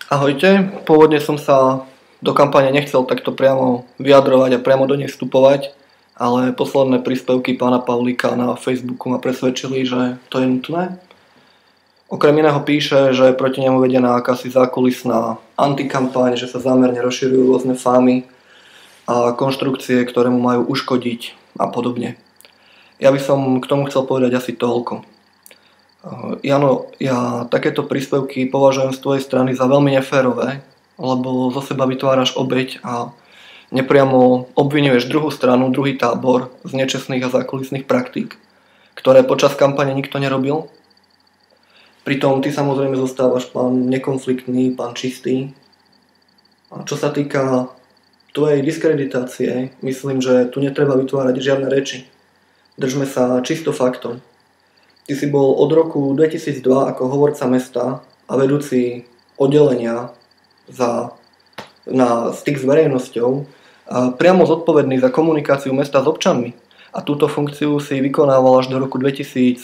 Ahojte, pôvodne som sa do kampane nechcel takto priamo vyjadrovať a priamo do nej vstupovať, ale posledné príspevky pána Pavlíka na Facebooku ma presvedčili, že to je nutné. Okrem iného píše, že je proti nemu vedená akási zákulisná antikampaň, že sa zámerne rozširujú rôzne fámy a konštrukcie, ktoré mu majú uškodiť a podobne. Ja by som k tomu chcel povedať asi toľko. Jano, ja takéto príspevky považujem z tvojej strany za veľmi neférové, lebo zo seba vytváraš obeť a nepriamo obviňuješ druhú stranu, druhý tábor z nečestných a zákulisných praktík, ktoré počas kampane nikto nerobil. Pritom ty samozrejme zostávaš pán nekonfliktný, pán čistý. A čo sa týka tvojej diskreditácie, myslím, že tu netreba vytvárať žiadne reči. Držme sa čisto faktom. Ty si bol od roku 2002 ako hovorca mesta a vedúci oddelenia na styk s verejnosťou priamo zodpovedný za komunikáciu mesta s občanmi. A túto funkciu si vykonával až do roku 2009.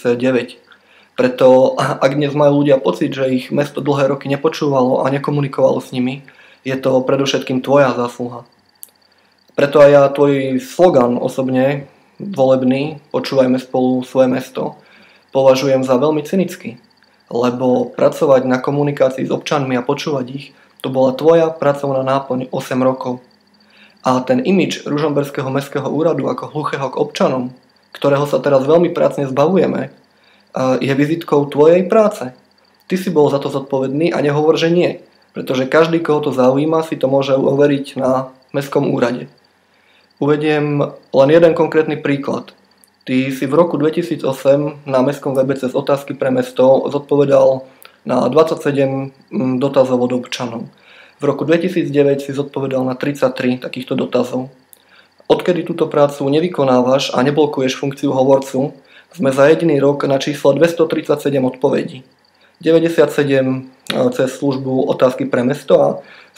Preto ak dnes majú ľudia pocit, že ich mesto dlhé roky nepočúvalo a nekomunikovalo s nimi, je to predovšetkým tvoja zásluha. Preto aj ja tvoj slogan osobne volebný Počúvajme spolu svoje mesto považujem za veľmi cynický, lebo pracovať na komunikácii s občanmi a počúvať ich, to bola tvoja pracovná náplň 8 rokov. A ten imidž Ružomberského mestského úradu ako hluchého k občanom, ktorého sa teraz veľmi prácne zbavujeme, je vizitkou tvojej práce. Ty si bol za to zodpovedný a nehovor, že nie, pretože každý, koho to zaujíma, si to môže overiť na mestskom úrade. Uvediem len jeden konkrétny príklad. Ty si v roku 2008 na mestskom webe cez otázky pre mesto zodpovedal na 27 dotazov od občanov. V roku 2009 si zodpovedal na 33 takýchto dotazov. Odkedy túto prácu nevykonávaš a neblokuješ funkciu hovorcu, sme za jediný rok na číslo 237 odpovedí. 97 cez službu otázky pre mesto a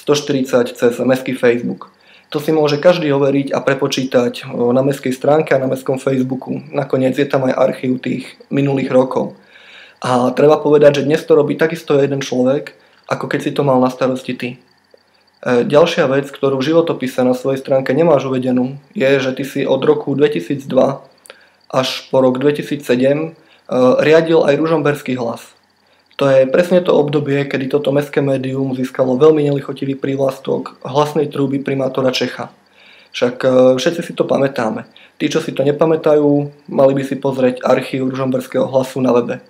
140 cez mestský Facebook. To si môže každý overiť a prepočítať na mestskej stránke a na mestskom Facebooku. Nakoniec je tam aj archív tých minulých rokov. A treba povedať, že dnes to robí takisto jeden človek, ako keď si to mal na starosti ty. Ďalšia vec, ktorú v životopise na svojej stránke nemáš uvedenú, je, že ty si od roku 2002 až po rok 2007 riadil aj Ružomberský hlas. To je presne to obdobie, kedy toto mestské médium získalo veľmi nelichotivý prívlastok hlasnej trúby primátora Čecha. Však všetci si to pamätáme. Tí, čo si to nepamätajú, mali by si pozrieť archív Ružomberského hlasu na webe.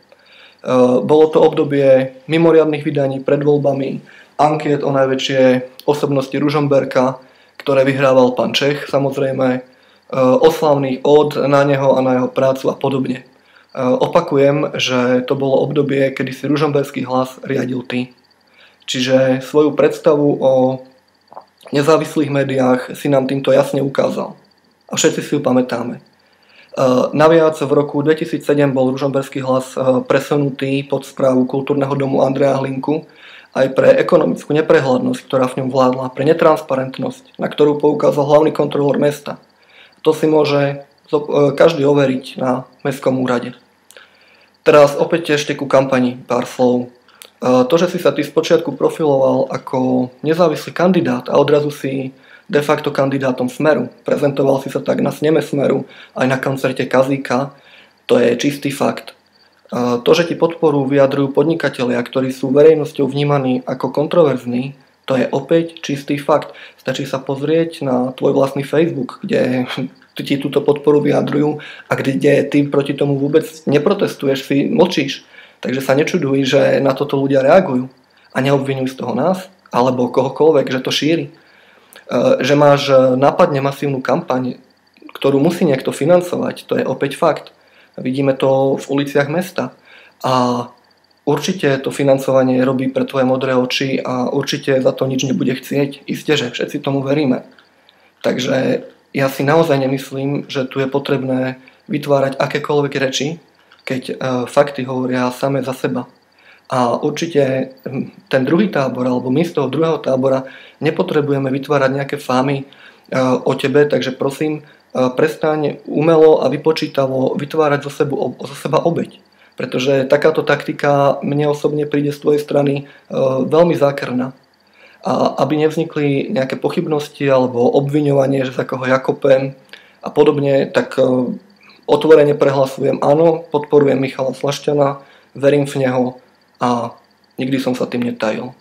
Bolo to obdobie mimoriadnych vydaní pred voľbami, ankiet o najväčšie osobnosti Ružomberka, ktoré vyhrával pán Čech, samozrejme, oslavných ód na neho a na jeho prácu a podobne. Opakujem, že to bolo obdobie, kedy si Ružomberský hlas riadil ty. Čiže svoju predstavu o nezávislých médiách si nám týmto jasne ukázal. A všetci si ju pamätáme. Naviac v roku 2007 bol Ružomberský hlas presunutý pod správu Kultúrneho domu Andreja Hlinku aj pre ekonomickú neprehľadnosť, ktorá v ňom vládla, pre netransparentnosť, na ktorú poukázal hlavný kontrolór mesta. To si môže každý overiť na mestskom úrade. Teraz opäť ešte ku kampani pár slov. To, že si sa ty spočiatku profiloval ako nezávislý kandidát a odrazu si de facto kandidátom Smeru, prezentoval si sa tak na sneme Smeru aj na koncerte Kazíka, to je čistý fakt. To, že ti podporu vyjadrujú podnikatelia, ktorí sú verejnosťou vnímaní ako kontroverzní, to je opäť čistý fakt. Stačí sa pozrieť na tvoj vlastný Facebook, kde ti túto podporu vyjadrujú a kde ty proti tomu vôbec neprotestuješ, si mlčíš. Takže sa nečuduj, že na toto ľudia reagujú a neobvinujú z toho nás alebo kohokoľvek, že to šíri. Že máš nápadne masívnu kampaň, ktorú musí niekto financovať, to je opäť fakt. Vidíme to v uliciach mesta. A určite to financovanie robí pre tvoje modré oči a určite za to nič nebude chcieť. Isté, že všetci tomu veríme. Takže ja si naozaj nemyslím, že tu je potrebné vytvárať akékoľvek reči, keď fakty hovoria same za seba. A určite ten druhý tábor, alebo my z toho druhého tábora nepotrebujeme vytvárať nejaké fámy o tebe, takže prosím, prestaň umelo a vypočítavo vytvárať zo seba obeť. Pretože takáto taktika mne osobne príde z tvojej strany veľmi zákerná. A aby nevznikli nejaké pochybnosti alebo obviňovanie, že za koho ja kopem a podobne, tak otvorene prehlasujem áno, podporujem Michala Slašťana, verím v neho a nikdy som sa tým netajil.